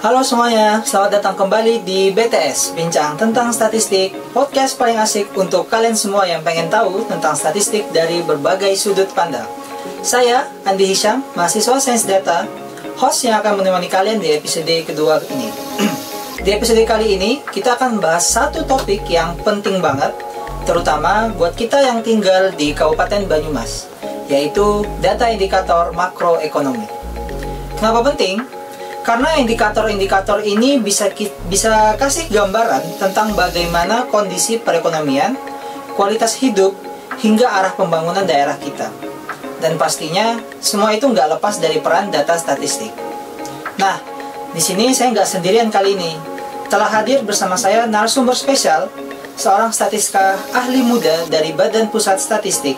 Halo semuanya, selamat datang kembali di BTS, Bincang Tentang Statistik, podcast paling asik untuk kalian semua yang pengen tahu tentang statistik dari berbagai sudut pandang. Saya, Andi Hisham, mahasiswa Sains Data, host yang akan menemani kalian di episode kedua ini. Di episode kali ini, kita akan membahas satu topik yang penting banget, terutama buat kita yang tinggal di Kabupaten Banyumas, yaitu data indikator makroekonomi. Kenapa penting? Karena indikator-indikator ini bisa kasih gambaran tentang bagaimana kondisi perekonomian, kualitas hidup, hingga arah pembangunan daerah kita. Dan pastinya, semua itu nggak lepas dari peran data statistik. Nah, di sini saya nggak sendirian kali ini. Telah hadir bersama saya narasumber spesial, seorang statistika ahli muda dari Badan Pusat Statistik,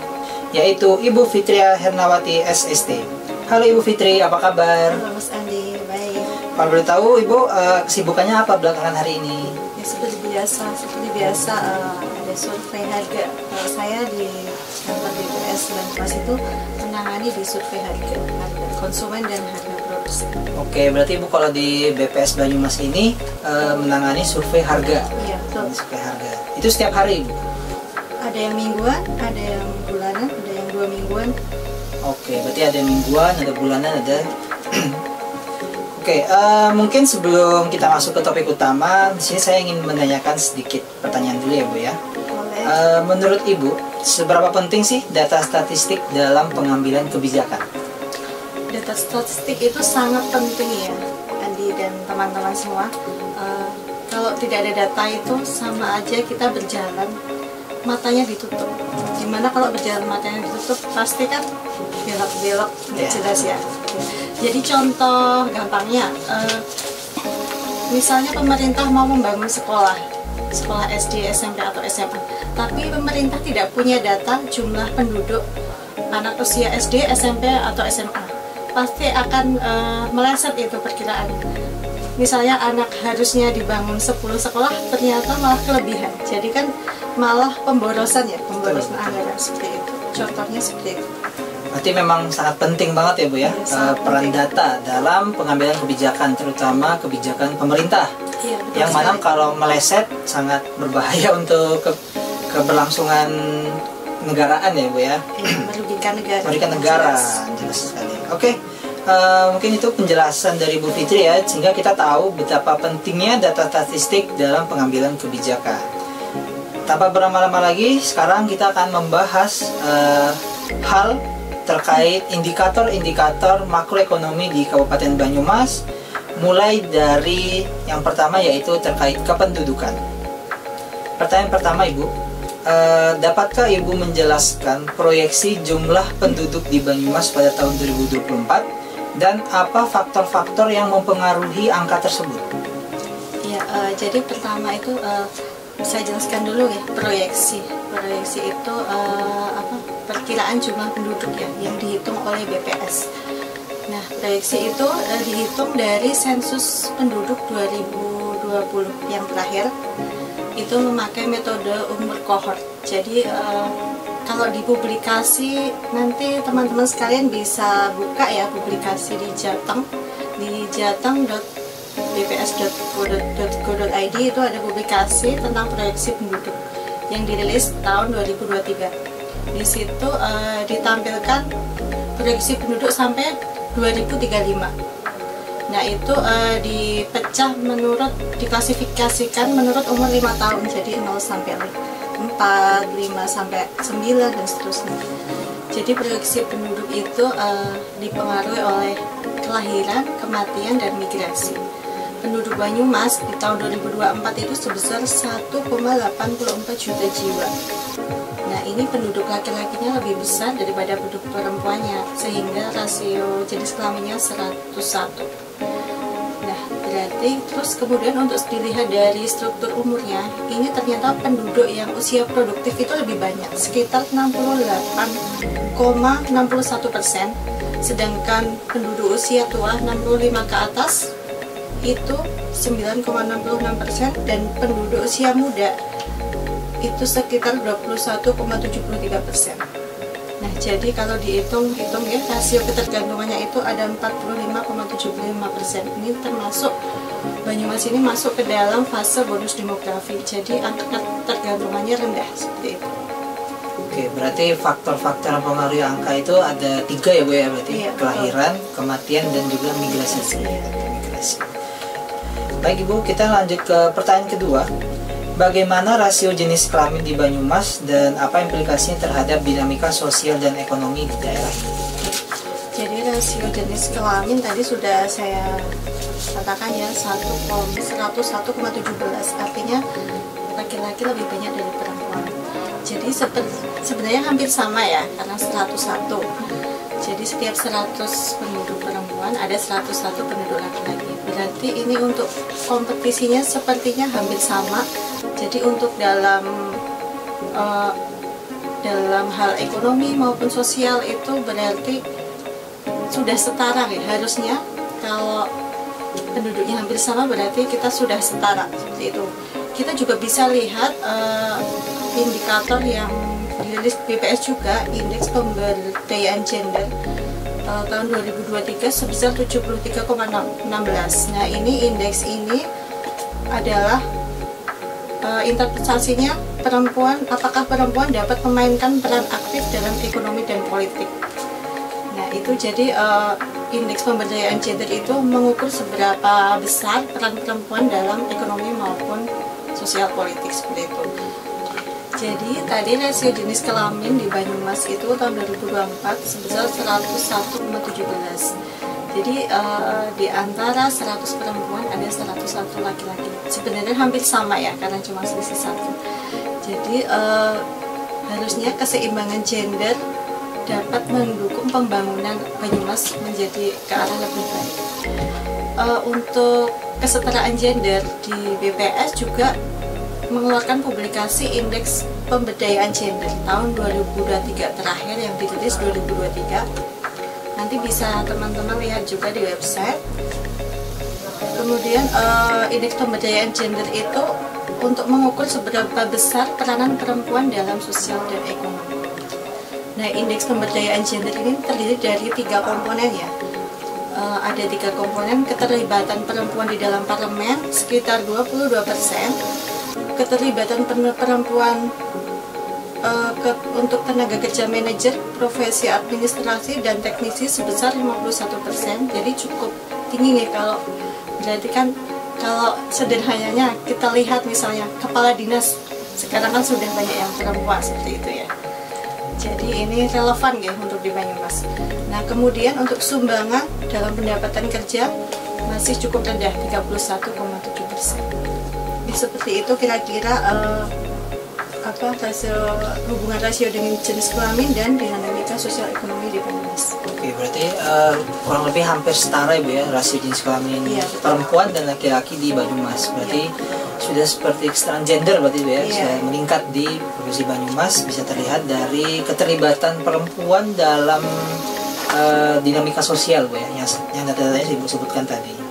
yaitu Ibu Fitria Hernawati, SST. Halo Ibu Fitri, apa kabar? Halo Mas Andi, baik. Kalau boleh tahu Ibu, kesibukannya apa belakangan hari ini? Ya, seperti biasa ada survei harga. Kalau saya di kantor BPS Banyumas itu menangani di survei harga konsumen dan harga produksi. Oke, berarti Ibu kalau di BPS Banyumas ini menangani survei harga. Iya, betul. Survei harga. Itu setiap hari Ibu? Ada yang mingguan, ada yang bulanan, ada yang 2 mingguan. Oke, berarti ada mingguan, ada bulanan, ada... Oke, mungkin sebelum kita masuk ke topik utama, di sini saya ingin menanyakan sedikit pertanyaan dulu ya Bu ya. Boleh. Menurut Ibu, seberapa penting sih data statistik dalam pengambilan kebijakan? Data statistik itu sangat penting ya, Andi dan teman-teman semua. Kalau tidak ada data itu sama aja kita berjalan matanya ditutup. Dimana kalau berjalan matanya ditutup pasti kan belok-belok, nggak jelas ya. Jadi contoh gampangnya, misalnya pemerintah mau membangun sekolah SD, SMP atau SMA, tapi pemerintah tidak punya data jumlah penduduk anak usia SD, SMP atau SMA, pasti akan meleset itu perkiraan. Misalnya anak harusnya dibangun 10 sekolah, ternyata malah kelebihan. Jadi kan malah pemborosan anggaran seperti itu. Contohnya seperti itu. Berarti memang sangat penting banget ya Bu ya, peran data dalam pengambilan kebijakan, terutama kebijakan pemerintah. Iya, betul yang mana sekali. kalau meleset sangat berbahaya untuk keberlangsungan negaraan ya Bu ya. Merugikan negara. Merugikan negara, jelas sekali. Oke, mungkin itu penjelasan dari Bu Fitri ya, sehingga kita tahu betapa pentingnya data statistik dalam pengambilan kebijakan. Tanpa berlama-lama lagi, sekarang kita akan membahas hal terkait indikator-indikator makroekonomi di Kabupaten Banyumas, mulai dari yang pertama yaitu terkait kependudukan. Pertanyaan pertama Ibu, dapatkah Ibu menjelaskan proyeksi jumlah penduduk di Banyumas pada tahun 2024 dan apa faktor-faktor yang mempengaruhi angka tersebut? Ya, jadi pertama itu saya jelaskan dulu ya, proyeksi itu perkiraan jumlah penduduk ya yang dihitung oleh BPS. Nah, proyeksi itu dihitung dari sensus penduduk 2020 yang terakhir, itu memakai metode umur kohort. Jadi kalau di publikasi nanti teman-teman sekalian bisa buka ya publikasi di Jateng, di jateng.bps.go.id itu ada publikasi tentang proyeksi penduduk yang dirilis tahun 2023. Di situ ditampilkan proyeksi penduduk sampai 2035. Nah, itu diklasifikasikan menurut umur 5 tahun, jadi 0 sampai 4, 5 sampai 9 dan seterusnya. Jadi proyeksi penduduk itu dipengaruhi oleh kelahiran, kematian, dan migrasi. Penduduk Banyumas di tahun 2024 itu sebesar 1,84 juta jiwa. Nah, ini penduduk laki-lakinya lebih besar daripada penduduk perempuannya, sehingga rasio jenis kelaminnya 101. Nah, berarti terus kemudian untuk dilihat dari struktur umurnya, ini ternyata penduduk yang usia produktif itu lebih banyak, sekitar 68,61%, sedangkan penduduk usia tua 65 ke atas itu 9,66%, dan penduduk usia muda itu sekitar 21,73%. Nah, jadi kalau dihitung ya, rasio ketergantungannya itu ada 45,75%. Ini termasuk Banyumas ini masuk ke dalam fase bonus demografi, jadi angka ketergantungannya rendah seperti itu. Oke, berarti faktor-faktor yang mempengaruhi angka itu ada 3 ya Bu ya, berarti Iya, kelahiran, kematian, dan juga migrasi. Migrasi. Baik Ibu, kita lanjut ke pertanyaan kedua. Bagaimana rasio jenis kelamin di Banyumas dan apa implikasinya terhadap dinamika sosial dan ekonomi di daerah ini? Jadi rasio jenis kelamin tadi sudah saya katakan ya, 101,17, artinya laki-laki lebih banyak dari perempuan. Jadi sebenarnya hampir sama ya, karena 101. Jadi setiap 100 penduduk perempuan ada 101 penduduk laki-laki. Berarti ini untuk kompetisinya sepertinya hampir sama. Jadi untuk dalam hal ekonomi maupun sosial itu berarti sudah setara ya. Harusnya kalau penduduknya hampir sama berarti kita sudah setara seperti itu. Kita juga bisa lihat indikator yang dirilis BPS juga, indeks pemberdayaan gender tahun 2023 sebesar 73,16. Nah, ini indeks ini adalah interpretasinya perempuan, apakah perempuan dapat memainkan peran aktif dalam ekonomi dan politik. Nah, itu jadi indeks pemberdayaan gender itu mengukur seberapa besar peran perempuan dalam ekonomi maupun sosial politik seperti itu. Jadi tadi rasio jenis kelamin di Banyumas itu tahun 2024 sebesar 101,17. Jadi di antara 100 perempuan ada 101 laki-laki. Sebenarnya hampir sama ya, karena cuma selisih 1. Jadi harusnya keseimbangan gender dapat mendukung pembangunan Banyumas menjadi ke arah lebih baik. Untuk kesetaraan gender di BPS juga mengeluarkan publikasi indeks pemberdayaan gender tahun 2023 terakhir yang dirilis 2023. Nanti bisa teman-teman lihat juga di website. Kemudian indeks pemberdayaan gender itu untuk mengukur seberapa besar peranan perempuan dalam sosial dan ekonomi. Nah, indeks pemberdayaan gender ini terdiri dari 3 komponen ya. Ada 3 komponen: keterlibatan perempuan di dalam parlemen sekitar 22%, keterlibatan perempuan untuk tenaga kerja manajer, profesi administrasi dan teknisi sebesar 51%. Jadi cukup tinggi nih. Kalau berarti kan kalau sederhananya kita lihat misalnya kepala dinas sekarang kan sudah banyak yang perempuan seperti itu ya. Jadi ini relevan ya untuk di Banyumas. Nah, kemudian untuk sumbangan dalam pendapatan kerja masih cukup rendah, 31,7%. Seperti itu kira-kira hubungan rasio dengan jenis kelamin dan dinamika sosial ekonomi di Banyumas. Oke, berarti kurang lebih hampir setara Ibu ya, rasio jenis kelamin perempuan dan laki-laki di Banyumas. Berarti sudah seperti kesetaraan gender berarti Ibu ya, sudah meningkat di Provinsi Banyumas. Bisa terlihat dari keterlibatan perempuan dalam dinamika sosial Bu ya, yang data-datanya Ibu sebutkan tadi.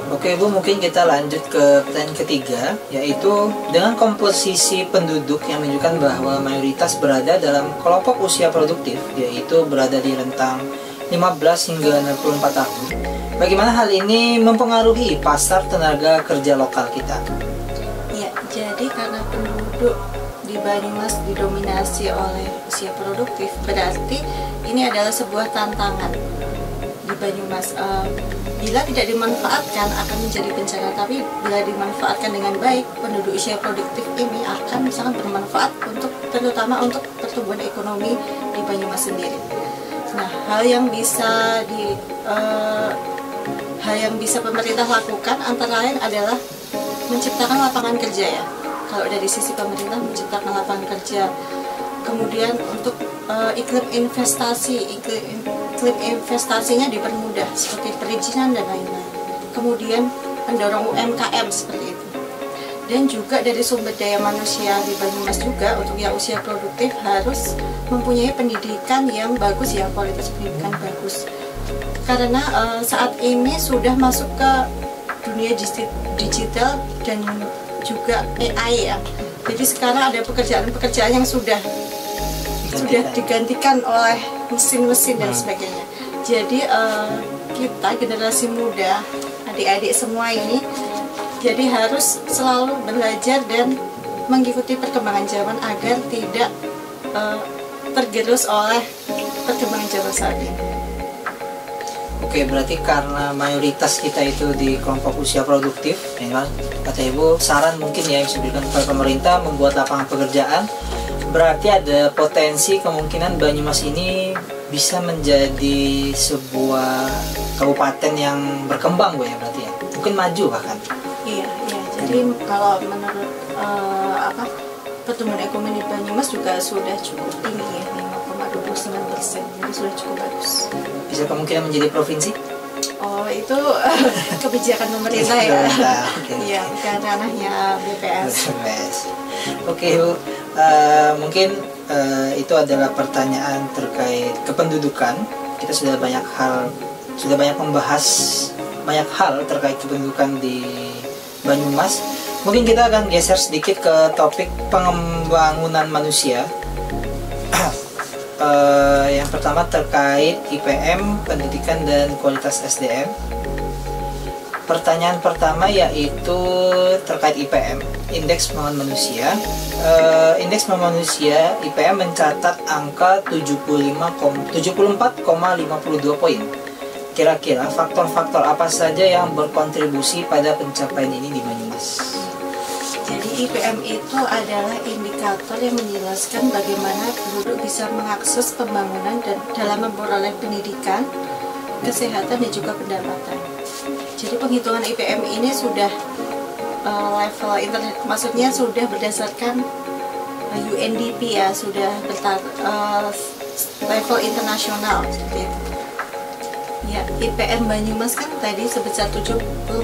Oke Bu, mungkin kita lanjut ke pertanyaan ketiga, yaitu dengan komposisi penduduk yang menunjukkan bahwa mayoritas berada dalam kelompok usia produktif, yaitu berada di rentang 15 hingga 64 tahun. Bagaimana hal ini mempengaruhi pasar tenaga kerja lokal kita? Ya, jadi karena penduduk di Banyumas didominasi oleh usia produktif, berarti ini adalah sebuah tantangan di Banyumas. Bila tidak dimanfaatkan akan menjadi bencana, tapi bila dimanfaatkan dengan baik, penduduk usia produktif ini akan sangat bermanfaat terutama untuk pertumbuhan ekonomi di Banyumas sendiri. Nah, hal yang bisa pemerintah lakukan antara lain adalah menciptakan lapangan kerja ya. Kalau dari sisi pemerintah menciptakan lapangan kerja, kemudian untuk iklim investasinya dipermudah seperti perizinan dan lain-lain. Kemudian mendorong UMKM seperti itu. Dan juga dari sumber daya manusia di Banyumas juga untuk yang usia produktif harus mempunyai pendidikan yang bagus ya, kualitas pendidikan bagus. Karena saat ini sudah masuk ke dunia digital dan juga AI ya. Jadi sekarang ada pekerjaan-pekerjaan yang sudah digantikan oleh mesin-mesin dan sebagainya. Jadi kita generasi muda adik-adik semua ini. Jadi harus selalu belajar dan mengikuti perkembangan zaman agar tidak tergerus oleh perkembangan zaman saat ini. Oke, berarti karena mayoritas kita itu di kelompok usia produktif, ya kan? Kata Ibu, saran mungkin ya yang diberikan kepada pemerintah membuat lapangan pekerjaan, berarti ada potensi kemungkinan Banyumas ini bisa menjadi sebuah kabupaten yang berkembang, Bu, ya, berarti ya. Mungkin maju bahkan. Iya. Jadi kalau menurut pertumbuhan ekonomi Banyumas juga sudah cukup tinggi ya, 5,29%. Jadi sudah cukup bagus. Bisa kemungkinan menjadi provinsi? Oh, itu kebijakan pemerintah ya. Iya, bukan ranahnya BPS. Oke, Bu. Mungkin itu adalah pertanyaan terkait kependudukan. Kita sudah banyak membahas banyak hal terkait kependudukan di Banyumas. Mungkin kita akan geser sedikit ke topik pembangunan manusia. Yang pertama terkait IPM, pendidikan dan kualitas SDM. Pertanyaan pertama yaitu terkait IPM, Indeks Pembangunan Manusia. Indeks Pembangunan Manusia IPM mencatat angka 74,52 poin. Kira-kira faktor-faktor apa saja yang berkontribusi pada pencapaian ini di Banyumas? Jadi IPM itu adalah indikator yang menjelaskan bagaimana penduduk bisa mengakses pembangunan dan dalam memperoleh pendidikan, kesehatan dan juga pendapatan. Jadi penghitungan IPM ini sudah level internet, maksudnya sudah berdasarkan UNDP ya, sudah level internasional seperti itu. Ya, IPM Banyumas kan tadi sebesar 74,52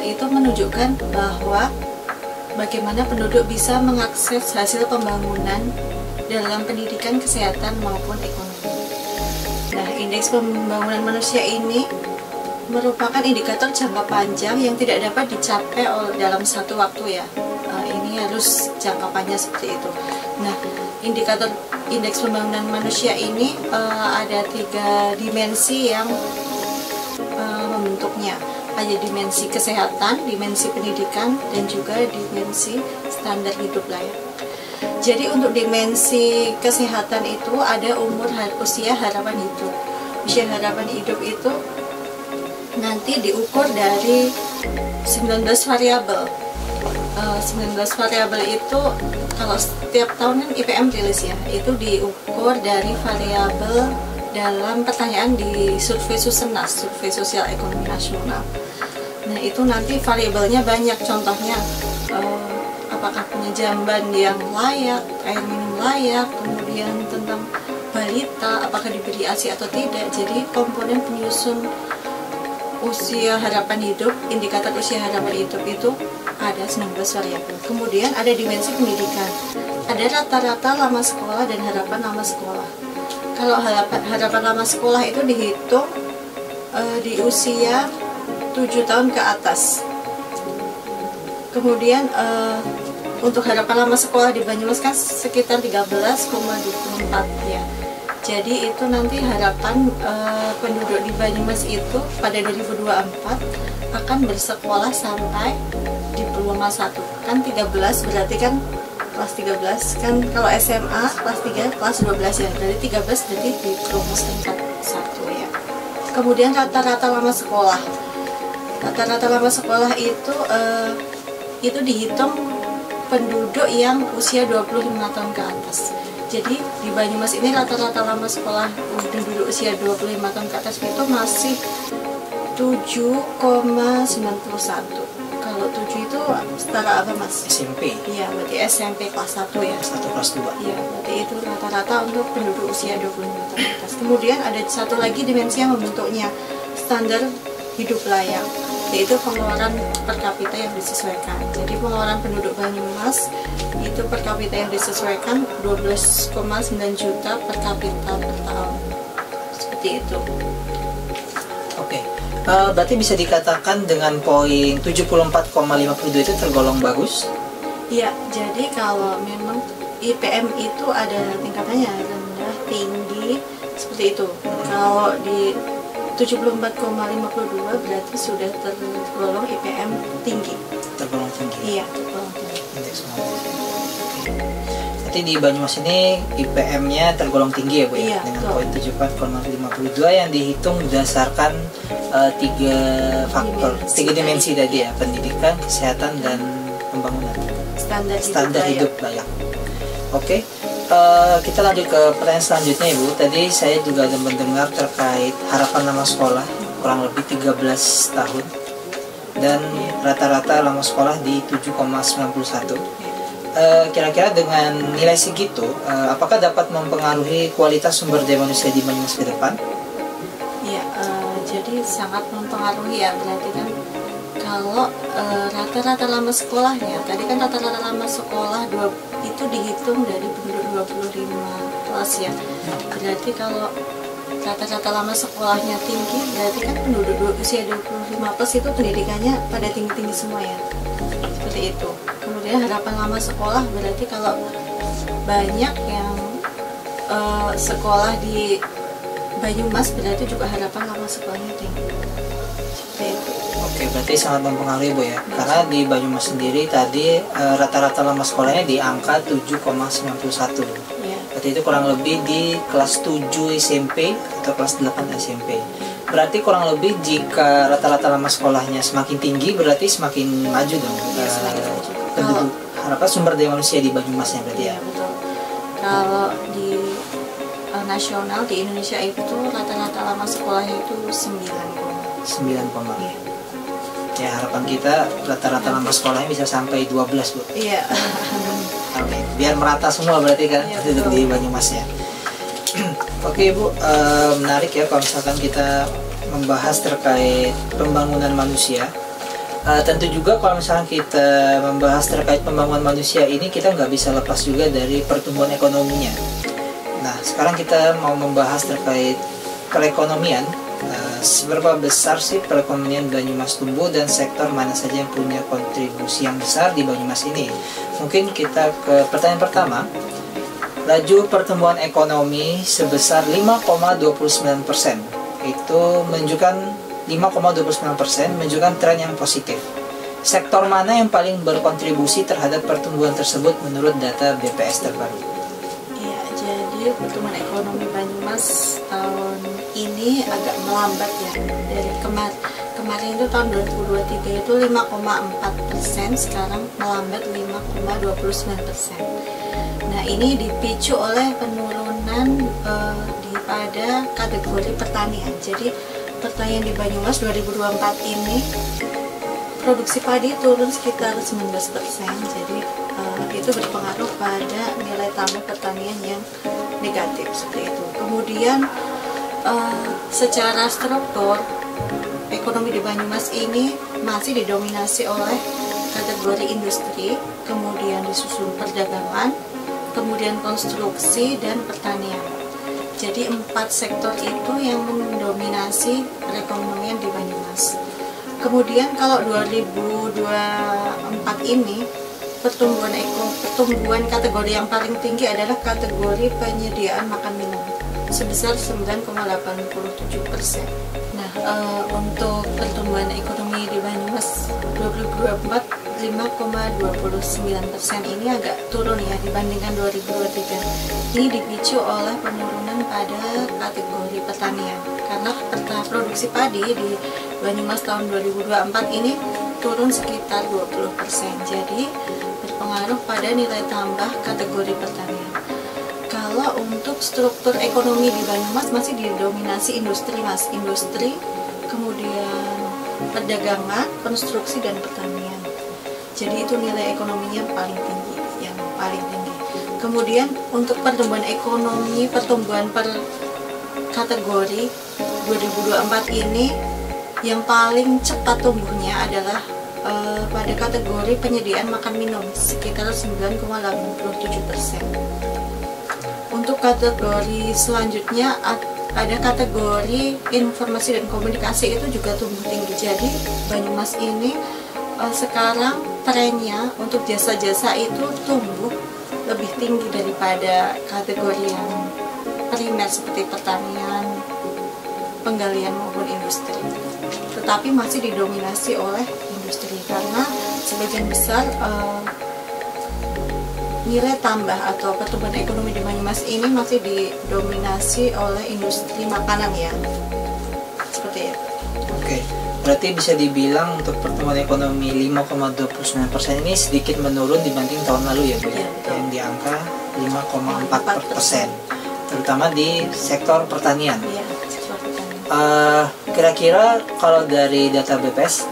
itu menunjukkan bahwa bagaimana penduduk bisa mengakses hasil pembangunan dalam pendidikan, kesehatan maupun ekonomi. Nah, indeks pembangunan manusia ini merupakan indikator jangka panjang yang tidak dapat dicapai dalam satu waktu ya. Ini harus jangka panjang seperti itu. Nah, indikator indeks pembangunan manusia ini ada 3 dimensi yang membentuknya. Ada dimensi kesehatan, dimensi pendidikan, dan juga dimensi standar hidup layak. Jadi untuk dimensi kesehatan itu ada usia harapan hidup. Usia harapan hidup itu nanti diukur dari 19 variabel. 19 variabel itu kalau setiap tahun kan IPM rilis ya, itu diukur dari variabel dalam pertanyaan di survei Susenas, survei sosial ekonomi nasional. Nah itu nanti variabelnya banyak, contohnya apakah punya jamban yang layak, air minum layak, kemudian tentang balita, apakah diberi ASI atau tidak. Jadi komponen penyusun usia harapan hidup, indikator usia harapan hidup itu ada 19 variabel. Kemudian ada dimensi pendidikan, ada rata-rata lama sekolah dan harapan lama sekolah. Kalau harapan lama sekolah itu dihitung di usia 7 tahun ke atas. Kemudian untuk harapan lama sekolah di Banyumas kan sekitar 13,24 ya. Jadi itu nanti harapan penduduk di Banyumas itu pada 2024 akan bersekolah sampai diploma 1. Kan 13 berarti kan kelas 13 kan, kalau SMA kelas 3 kelas 12 ya. Dari 13 berarti diploma tingkat 1 ya. Kemudian rata-rata lama sekolah. Rata-rata lama sekolah itu dihitung penduduk yang usia 25 tahun ke atas. Jadi di Banyumas ini rata-rata lama sekolah penduduk usia 25 tahun ke atas itu masih 7,91. Kalau 7 itu setara apa Mas? SMP. Iya, berarti SMP kelas 1 ya. Kelas 1, kelas 2. Iya, berarti itu rata-rata untuk penduduk usia 25 tahun ke atas. Kemudian ada satu lagi dimensi yang membentuknya, standar hidup layak, yaitu pengeluaran per kapita yang disesuaikan. Jadi pengeluaran penduduk Banyumas itu per kapita yang disesuaikan 12,9 juta per kapita per tahun. Seperti itu. Oke. Berarti bisa dikatakan dengan poin 74,52 itu tergolong bagus? Iya, jadi kalau memang IPM itu ada tingkatannya, rendah, tinggi, seperti itu. Kalau di 74,52 berarti sudah tergolong IPM tinggi. Tergolong tinggi. Iya, tergolong tinggi. Indeks manusia. Oke. Berarti di Banyumas ini IPM-nya tergolong tinggi ya Bu ya, Iya, dengan betul. poin 74,52 yang dihitung berdasarkan tiga faktor, tiga dimensi tadi ya, pendidikan, kesehatan, dan pembangunan. Standar hidup layak. Oke. Kita lanjut ke pertanyaan selanjutnya Ibu. Tadi saya juga ada mendengar terkait harapan lama sekolah kurang lebih 13 tahun dan rata-rata lama sekolah di 7,91. Kira-kira dengan nilai segitu, apakah dapat mempengaruhi kualitas sumber daya manusia di Banyumas ke depan? Iya, jadi sangat mempengaruhi ya. Berarti kan kalau rata-rata lama sekolahnya, tadi kan rata-rata lama sekolah itu dihitung dari penduduk 25 plus ya. Berarti kalau rata-rata lama sekolahnya tinggi, berarti kan penduduk usia 25 plus itu pendidikannya pada tinggi-tinggi semua ya. Seperti itu. Kemudian harapan lama sekolah berarti kalau banyak yang sekolah di Banyumas berarti juga harapan lama sekolahnya tinggi. Seperti itu. Oke, berarti sangat mempengaruhi Bu ya. Karena di Banyumas sendiri tadi rata-rata lama sekolahnya di angka 7,91. Ya. Berarti itu kurang lebih di kelas 7 SMP atau kelas 8 SMP. Berarti kurang lebih jika rata-rata lama sekolahnya semakin tinggi berarti semakin maju dong. Iya, semakin maju. Penduduk harapan sumber daya manusia di Banyumasnya berarti ya. Iya, betul. Kalau di nasional di Indonesia itu rata-rata lama sekolahnya itu 9. 9, Iya. ya harapan kita rata-rata lama sekolahnya bisa sampai 12 Bu. Iya. Oke, biar merata semua berarti kan Iya, penduduk betul. di Banyumas ya. Oke Bu, menarik ya kalau misalkan kita membahas terkait pembangunan manusia. Tentu juga kalau misalkan kita membahas terkait pembangunan manusia ini kita nggak bisa lepas juga dari pertumbuhan ekonominya. Nah sekarang kita mau membahas terkait perekonomian. Seberapa besar sih perekonomian Banyumas tumbuh dan sektor mana saja yang punya kontribusi yang besar di Banyumas ini? Mungkin kita ke pertanyaan pertama. Laju pertumbuhan ekonomi sebesar 5,29%. Itu menunjukkan 5,29% menunjukkan tren yang positif. Sektor mana yang paling berkontribusi terhadap pertumbuhan tersebut menurut data BPS terbaru? Iya, jadi pertumbuhan ekonomi Banyumas tahun ini agak melambat ya. Dari kemarin itu tahun 2023 itu 5,4%, sekarang melambat 5,29%. Nah, ini dipicu oleh penurunan pada kategori pertanian. Jadi pertanian di Banyumas 2024 ini produksi padi turun sekitar 19%. Jadi itu berpengaruh pada nilai tambah pertanian yang negatif seperti itu. Kemudian secara struktur ekonomi di Banyumas ini masih didominasi oleh kategori industri, kemudian disusul perdagangan, kemudian konstruksi dan pertanian. Jadi 4 sektor itu yang mendominasi perekonomian di Banyumas. Kemudian kalau 2024 ini pertumbuhan kategori yang paling tinggi adalah kategori penyediaan makan minum sebesar 9,87%. Nah, untuk pertumbuhan ekonomi di Banyumas 2024 5,29% ini agak turun ya dibandingkan 2023. Ini dipicu oleh penurunan pada kategori pertanian karena produksi padi di Banyumas tahun 2024 ini turun sekitar 20%. Jadi berpengaruh pada nilai tambah kategori pertanian. Kalau untuk struktur ekonomi di Banyumas masih didominasi industri mas, industri, kemudian perdagangan, konstruksi dan pertanian. Jadi itu nilai ekonominya paling tinggi, yang paling tinggi. Kemudian untuk pertumbuhan ekonomi, pertumbuhan per kategori 2024 ini yang paling cepat tumbuhnya adalah pada kategori penyediaan makan minum sekitar 9,87%. Untuk kategori selanjutnya ada kategori informasi dan komunikasi, itu juga tumbuh tinggi. Jadi Banyumas ini sekarang trennya untuk jasa-jasa itu tumbuh lebih tinggi daripada kategori yang primer seperti pertanian, penggalian maupun industri. Tetapi masih didominasi oleh industri karena sebagian besar nilai tambah atau pertumbuhan ekonomi di Banyumas ini masih didominasi oleh industri makanan ya. Seperti itu. Oke. Berarti bisa dibilang untuk pertumbuhan ekonomi 5,29% ini sedikit menurun dibanding tahun lalu ya Bu ya, yang di angka 5,4%, terutama di sektor pertanian. Iya, sektor pertanian. Kira-kira kalau dari data BPS,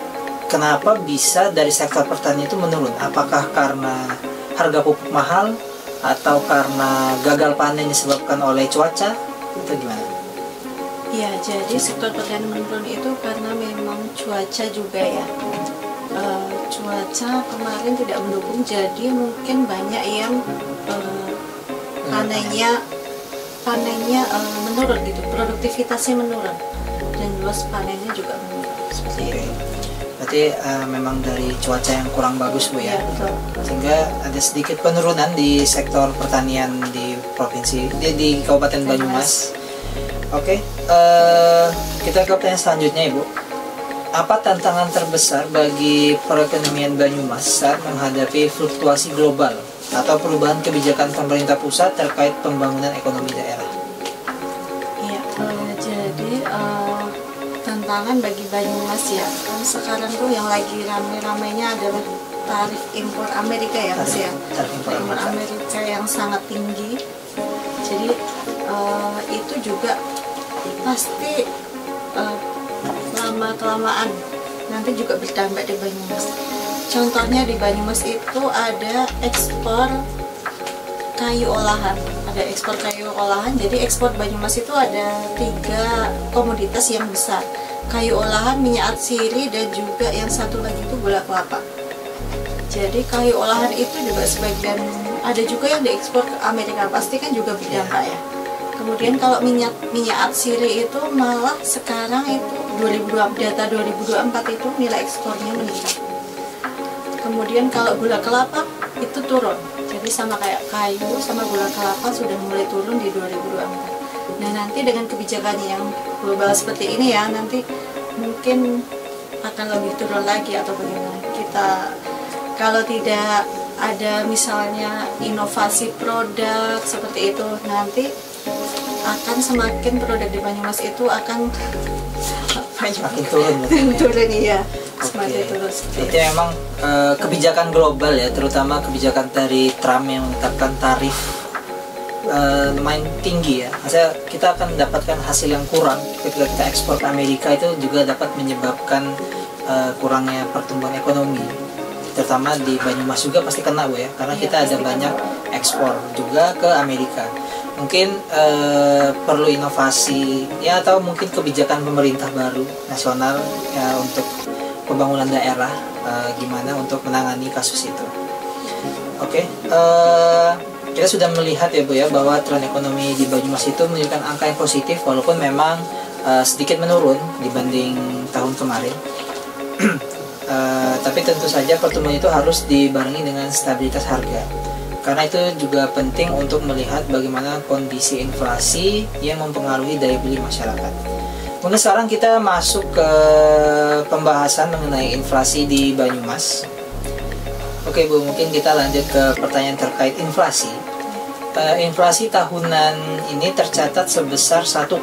kenapa bisa dari sektor pertanian itu menurun? Apakah karena harga pupuk mahal atau karena gagal panen disebabkan oleh cuaca atau gimana? Ya, jadi sektor pertanian menurun itu karena memang cuaca juga ya. Cuaca kemarin tidak mendukung, jadi mungkin banyak yang panennya menurun gitu, produktivitasnya menurun dan luas panennya juga menurun. Seperti itu. Berarti memang dari cuaca yang kurang bagus Bu ya. Ya, betul. Sehingga ada sedikit penurunan di sektor pertanian di provinsi di Kabupaten Banyumas. Oke, kita ke pertanyaan selanjutnya Ibu. Apa tantangan terbesar bagi perekonomian Banyumas saat menghadapi fluktuasi global atau perubahan kebijakan pemerintah pusat terkait pembangunan ekonomi daerah? Iya, jadi tantangan bagi Banyumas ya, kan sekarang tuh yang lagi rame-ramenya adalah tarif impor Amerika ya Mas ya. Tarif impor Amerika yang sangat tinggi. Jadi itu juga pasti lama-kelamaan nanti juga berdampak di Banyumas. Contohnya di Banyumas itu ada ekspor kayu olahan. Jadi ekspor Banyumas itu ada 3 komoditas yang besar. Kayu olahan, minyak atsiri, dan juga yang satu lagi itu gula kelapa. Jadi kayu olahan itu juga sebagian ada juga yang diekspor ke Amerika, pasti kan juga berdampak ya. Kemudian kalau minyak atsiri itu malah sekarang itu data 2024 itu nilai ekspornya meningkat. Kemudian kalau gula kelapa itu turun. Jadi sama kayak kayu sama gula kelapa sudah mulai turun di 2024. Nah, nanti dengan kebijakannya yang global seperti ini ya, nanti mungkin akan lebih turun lagi atau bagaimana. Kita kalau tidak ada misalnya inovasi produk seperti itu, nanti akan semakin produk di Banyumas itu akan Makin turun. turun ya. Oke. Itu memang kebijakan global ya, terutama kebijakan dari Trump yang menetapkan tarif lumayan tinggi ya. Maksudnya kita akan mendapatkan hasil yang kurang ketika kita ekspor ke Amerika, itu juga dapat menyebabkan kurangnya pertumbuhan ekonomi. Terutama di Banyumas juga pasti kena Bu ya, karena kita ada banyak ekspor juga ke Amerika. Mungkin perlu inovasi ya, atau mungkin kebijakan pemerintah baru nasional ya untuk pembangunan daerah, gimana untuk menangani kasus itu. Oke, kita sudah melihat ya Bu ya bahwa tren ekonomi di Banyumas itu menunjukkan angka yang positif walaupun memang sedikit menurun dibanding tahun kemarin. Tapi tentu saja pertumbuhan itu harus dibarengi dengan stabilitas harga. Karena itu juga penting untuk melihat bagaimana kondisi inflasi yang mempengaruhi daya beli masyarakat. Mungkin sekarang kita masuk ke pembahasan mengenai inflasi di Banyumas. Oke Bu, mungkin kita lanjut ke pertanyaan terkait inflasi. Inflasi tahunan ini tercatat sebesar 1,51%.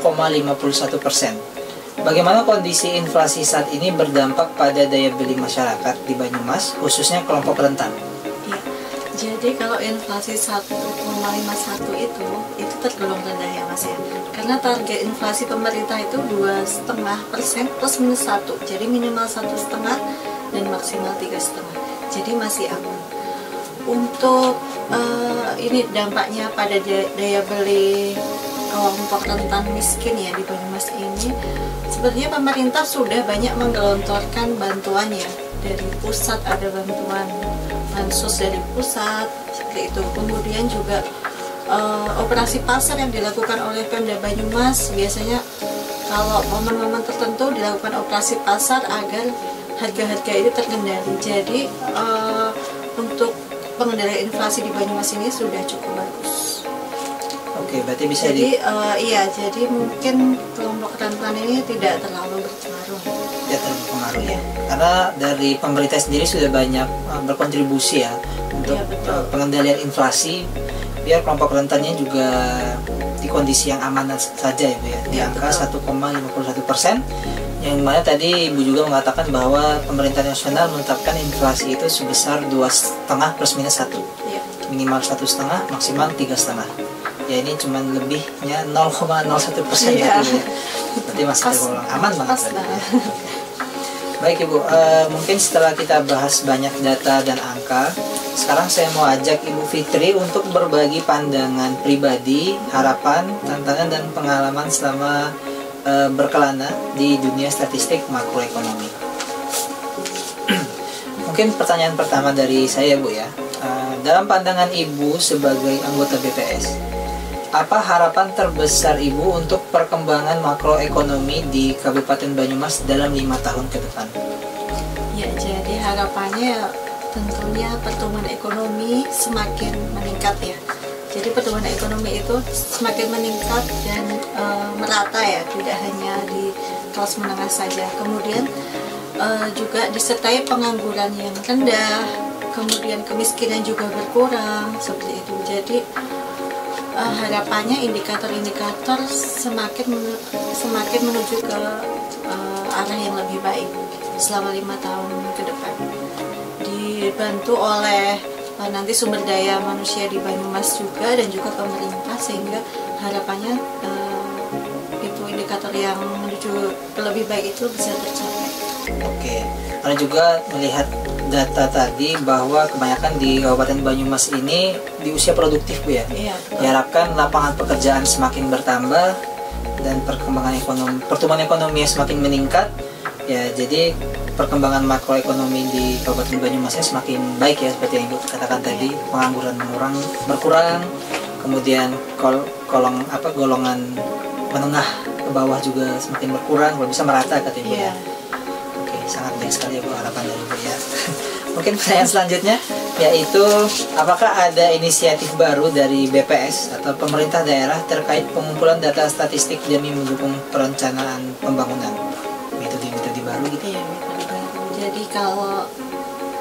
Bagaimana kondisi inflasi saat ini berdampak pada daya beli masyarakat di Banyumas, khususnya kelompok rentan? Jadi kalau inflasi 1,51 itu tergolong rendah ya Mas ya. Karena target inflasi pemerintah itu 2,5% plus minus 1. Jadi minimal 1,5 dan maksimal 3,5. Jadi masih aman. Untuk ini dampaknya pada daya beli kelompok rentan miskin ya di Banyumas ini, sebenarnya pemerintah sudah banyak menggelontorkan bantuan ya. Dari pusat ada bantuan bansos dari pusat seperti itu. Kemudian juga operasi pasar yang dilakukan oleh Pemda Banyumas, biasanya kalau momen-momen tertentu dilakukan operasi pasar agar harga-harga itu terkendali. Jadi untuk pengendalian inflasi di Banyumas ini sudah cukup bagus. Oke, berarti bisa Jadi iya, jadi mungkin kelompok rentan ini tidak terlalu berpengaruh. tidak terpengaruh ya. Iya. Karena dari pemerintah sendiri sudah banyak berkontribusi ya untuk Iya, betul. pengendalian inflasi, biar kelompok rentannya juga di kondisi yang aman saja ya Bu ya, di Iya, angka betul. 1,51%, yang mana tadi Ibu juga mengatakan bahwa pemerintah nasional menetapkan inflasi itu sebesar 2,5 plus minus 1, Iya. minimal 1,5, maksimal 3,5. Ya ini cuman lebihnya 0,01% Iya. ya, Bu ya. Berarti masih Pas. tergolong aman banget. Pas berarti. banget. Baik Ibu, mungkin setelah kita bahas banyak data dan angka, sekarang saya mau ajak Ibu Fitri untuk berbagi pandangan pribadi, harapan, tantangan, dan pengalaman selama berkelana di dunia statistik makroekonomi. Mungkin pertanyaan pertama dari saya Bu ya, dalam pandangan Ibu sebagai anggota BPS, apa harapan terbesar Ibu untuk perkembangan makroekonomi di Kabupaten Banyumas dalam 5 tahun ke depan? Ya, jadi harapannya tentunya pertumbuhan ekonomi semakin meningkat ya. Jadi pertumbuhan ekonomi itu semakin meningkat dan merata ya, tidak hanya di kelas menengah saja. Kemudian juga disertai pengangguran yang rendah, kemudian kemiskinan juga berkurang seperti itu. Jadi harapannya indikator-indikator semakin menuju ke arah yang lebih baik selama 5 tahun ke depan, dibantu oleh nanti sumber daya manusia di Banyumas juga dan juga pemerintah, sehingga harapannya itu indikator yang menuju ke lebih baik itu bisa tercapai. Oke, karena juga melihat data tadi bahwa kebanyakan di Kabupaten Banyumas ini di usia produktif Bu ya. Iya, betul. Diharapkan lapangan pekerjaan semakin bertambah dan pertumbuhan ekonomi semakin meningkat. Ya, jadi perkembangan makroekonomi di Kabupaten Banyumasnya semakin baik ya, seperti yang Ibu katakan tadi, pengangguran berkurang, kemudian golongan menengah ke bawah juga semakin berkurang, kalau bisa merata kata Ibu ya. Iya. Oke, sangat baik sekali ya Bu harapan dari Ibu ya. Mungkin pertanyaan selanjutnya yaitu, apakah ada inisiatif baru dari BPS atau pemerintah daerah terkait pengumpulan data statistik demi mendukung perencanaan pembangunan? Metode-metode baru gitu. Iya, metode baru. Jadi kalau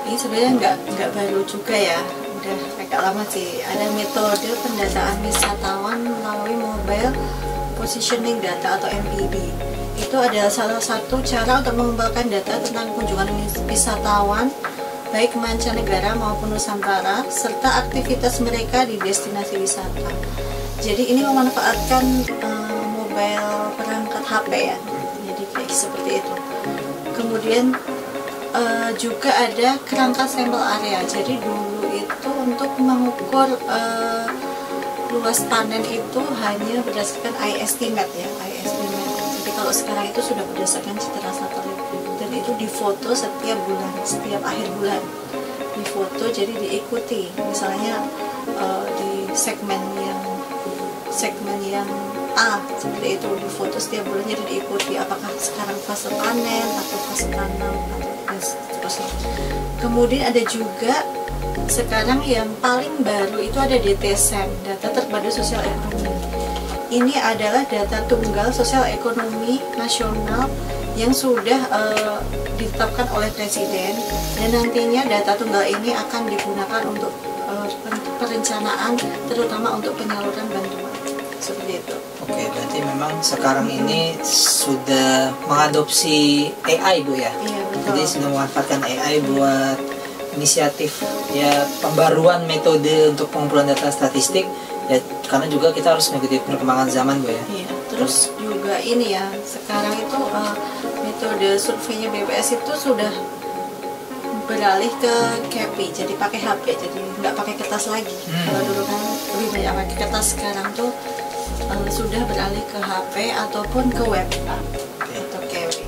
ini sebenarnya nggak baru juga ya, udah agak lama sih. Ada metode pendataan wisatawan melalui mobile positioning data atau MPD. Itu adalah salah satu cara untuk mengumpulkan data tentang kunjungan wisatawan baik mancanegara maupun Nusantara serta aktivitas mereka di destinasi wisata. Jadi ini memanfaatkan mobile perangkat HP ya. Jadi kayak seperti itu. Kemudian juga ada kerangka sampel area. Jadi dulu itu untuk mengukur luas panen itu hanya berdasarkan eye estimate ya, eye estimate. Jadi kalau sekarang itu sudah berdasarkan citra satelit dan itu difoto setiap bulan, setiap akhir bulan difoto, jadi diikuti. Misalnya di segmen yang A seperti itu difoto setiap bulan, jadi diikuti apakah sekarang fase panen atau fase tanam atau dan seterusnya. Kemudian ada juga sekarang yang paling baru itu ada DTSEN, data terpadu sosial ekonomi. Ini adalah data tunggal sosial ekonomi nasional yang sudah ditetapkan oleh Presiden, dan nantinya data tunggal ini akan digunakan untuk perencanaan, terutama untuk penyaluran bantuan seperti itu. Oke, berarti memang sekarang ini sudah mengadopsi AI Bu ya. Iya, betul. Jadi sudah memanfaatkan AI buat inisiatif ya, pembaruan metode untuk pengumpulan data statistik ya, karena juga kita harus mengikuti perkembangan zaman Bu ya. Iya, terus juga ini ya, sekarang itu metode surveinya BPS itu sudah beralih ke CAPI, jadi pakai HP, jadi nggak pakai kertas lagi. Kalau dulu kan lebih banyak pakai kertas, sekarang tuh sudah beralih ke HP ataupun ke web atau CAPI.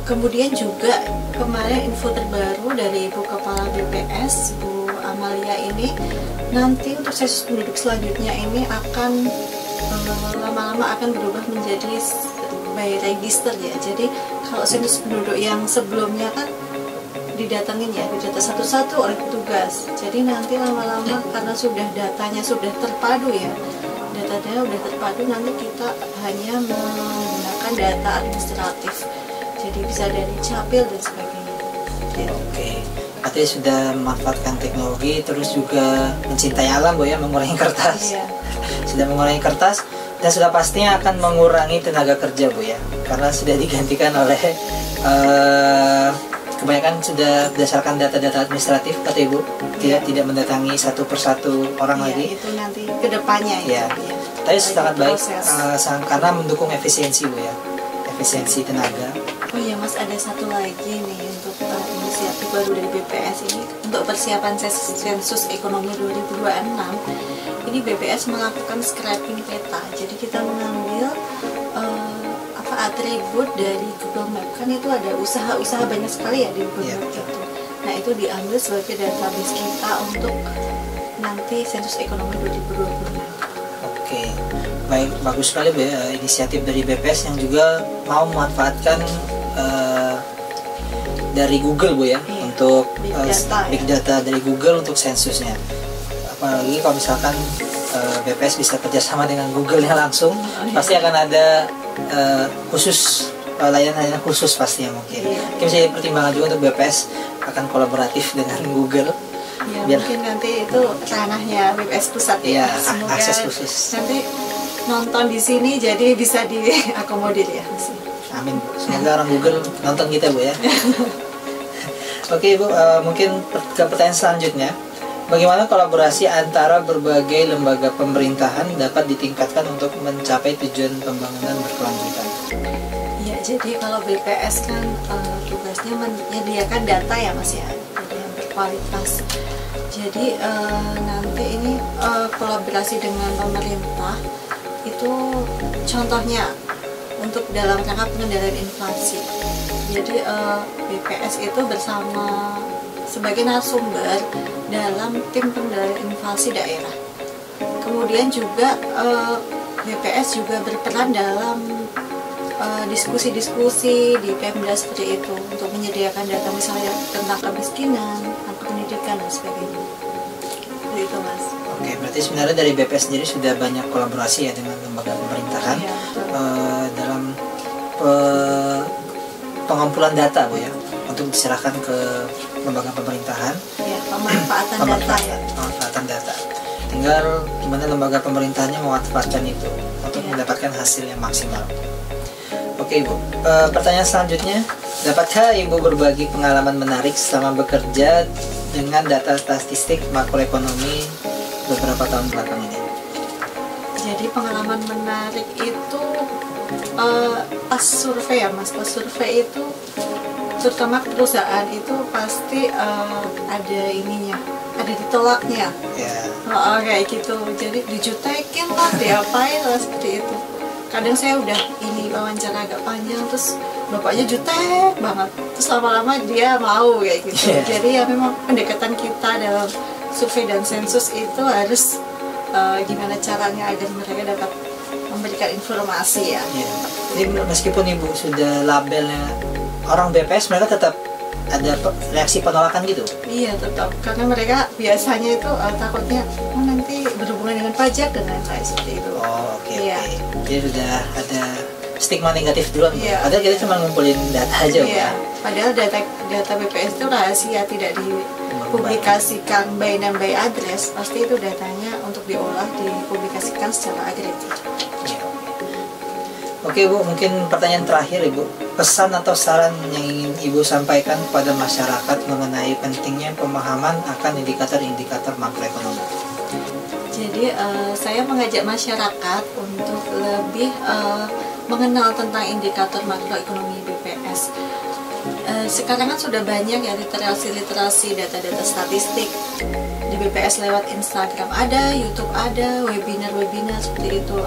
Kemudian juga kemarin info terbaru dari Ibu Kepala BPS, Bu Amalia ini, nanti untuk sensus penduduk selanjutnya ini akan lama-lama akan berubah menjadi by register ya. Jadi kalau sensus penduduk yang sebelumnya kan didatengin ya, didata satu-satu oleh petugas. Jadi nanti lama-lama karena sudah datanya sudah terpadu ya, data datanya udah terpadu, nanti kita hanya menggunakan data administratif, jadi bisa dari capil dan sebagainya. Oke, artinya sudah memanfaatkan teknologi, terus juga mencintai alam Bu ya, mengurangi kertas. Iya. Sudah mengurangi kertas dan sudah pastinya akan mengurangi tenaga kerja Bu ya, karena sudah digantikan oleh kebanyakan sudah berdasarkan data-data administratif kata Ibu, tidak mendatangi satu persatu orang lagi. Itu nanti kedepannya ya. Tapi sangat baik karena mendukung efisiensi Bu ya, efisiensi tenaga. Oh iya Mas, ada satu lagi nih untuk inisiatif baru dari BPS ini untuk persiapan sensus ekonomi 2026. Ini BPS melakukan scraping peta, jadi kita mengambil atribut dari Google Map, kan itu ada usaha-usaha banyak sekali ya di Google Map itu. Nah itu diambil sebagai database kita untuk nanti sensus ekonomi 2026. Oke, baik, bagus sekali Bu ya, inisiatif dari BPS yang juga mau memanfaatkan dari Google Bu ya, untuk big data dari Google untuk sensusnya. Apalagi kalau misalkan BPS bisa kerjasama dengan Google-nya langsung, pasti akan ada khusus layanan khusus pastinya mungkin. Mungkin bisa pertimbangan juga untuk BPS akan kolaboratif dengan Google. Ya, biar mungkin nanti itu ranahnya BPS pusat ya. Semoga akses khusus. Nanti nonton di sini jadi bisa diakomodir ya. Amin. Semoga orang Google nonton kita Bu ya. Oke Bu, mungkin ke pertanyaan selanjutnya. Bagaimana kolaborasi antara berbagai lembaga pemerintahan dapat ditingkatkan untuk mencapai tujuan pembangunan berkelanjutan? Ya, jadi kalau BPS kan tugasnya menyediakan data ya Mas ya, jadi yang berkualitas. Jadi nanti ini kolaborasi dengan pemerintah itu contohnya untuk dalam rangka pengendalian inflasi. Jadi BPS itu bersama sebagai narasumber dalam tim pengendalian inflasi daerah. Kemudian juga BPS juga berperan dalam diskusi-diskusi di Pemda seperti itu untuk menyediakan data misalnya tentang kemiskinan, tentang pendidikan dan sebagainya. Itu Mas. Oke, berarti sebenarnya dari BPS sendiri sudah banyak kolaborasi ya dengan lembaga pemerintahan dalam pengumpulan data Bu ya, untuk diserahkan ke lembaga pemerintahan. Ya, pemanfaatan data ya. Pemanfaatan data. Tinggal gimana lembaga pemerintahannya memanfaatkan itu untuk mendapatkan hasil yang maksimal. Oke Ibu, pertanyaan selanjutnya, dapatkah Ibu berbagi pengalaman menarik selama bekerja dengan data statistik makroekonomi beberapa tahun belakang ini? Jadi pengalaman menarik itu pas survei ya Mas, pas survei itu terutama perusahaan itu pasti ada ininya, ada ditolaknya. Kayak gitu, jadi dijutekin lah, diapain lah seperti itu. Kadang saya udah ini wawancara agak panjang, terus bapaknya jutek banget, terus lama-lama dia mau kayak gitu. Jadi ya memang pendekatan kita dalam survei dan sensus itu harus gimana caranya agar mereka dapat memberikan informasi ya. Jadi meskipun Ibu sudah labelnya orang BPS, mereka tetap ada reaksi penolakan gitu? Iya tetap, karena mereka biasanya itu takutnya nanti berhubungan dengan pajak dan lain-lain seperti itu. Oke. Jadi sudah ada stigma negatif duluan. Padahal kita cuma ngumpulin data aja. Padahal data BPS itu rahasia, tidak dipublikasikan by name by address. Pasti itu datanya untuk diolah, dipublikasikan secara agregat. Oke Bu, mungkin pertanyaan terakhir Ibu, pesan atau saran yang ingin Ibu sampaikan kepada masyarakat mengenai pentingnya pemahaman akan indikator-indikator makroekonomi. Jadi saya mengajak masyarakat untuk lebih mengenal tentang indikator makroekonomi BPS. Sekarang kan sudah banyak ya literasi data-data statistik di BPS lewat Instagram ada, YouTube ada, webinar seperti itu.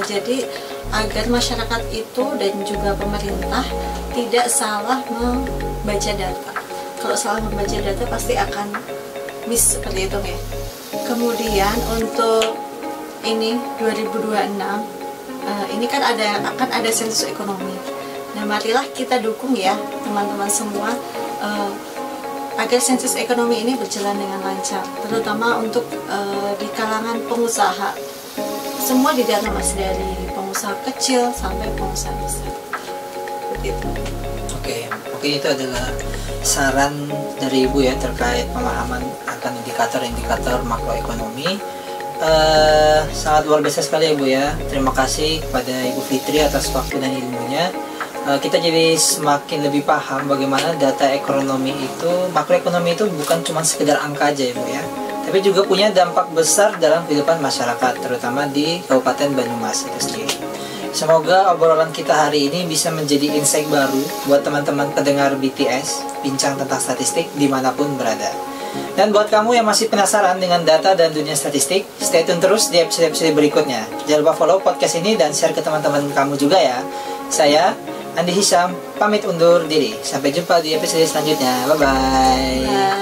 Jadi agar masyarakat itu dan juga pemerintah tidak salah membaca data. Kalau salah membaca data pasti akan miss seperti itu ya. Kemudian untuk ini 2026 ini kan akan ada sensus ekonomi. Nah marilah kita dukung ya teman-teman semua agar sensus ekonomi ini berjalan dengan lancar, terutama untuk di kalangan pengusaha. semua didata Mas, dari pengusaha kecil sampai pengusaha besar. Seperti itu. Oke, itu adalah saran dari Ibu ya terkait pemahaman akan indikator-indikator makroekonomi. Sangat luar biasa sekali ya Bu ya. Terima kasih kepada Ibu Fitri atas waktu dan ilmunya. Kita jadi semakin lebih paham bagaimana data ekonomi itu, makroekonomi itu bukan cuma sekedar angka aja ya Bu ya, tapi juga punya dampak besar dalam kehidupan masyarakat, terutama di Kabupaten Banyumas itu sendiri. Semoga obrolan kita hari ini bisa menjadi insight baru buat teman-teman pendengar BTS, Bincang Tentang Statistik, dimanapun berada. Dan buat kamu yang masih penasaran dengan data dan dunia statistik, stay tune terus di episode-episode berikutnya. Jangan lupa follow podcast ini dan share ke teman-teman kamu juga ya. Saya, Andi Hisam, pamit undur diri. Sampai jumpa di episode selanjutnya. Bye-bye. Bye.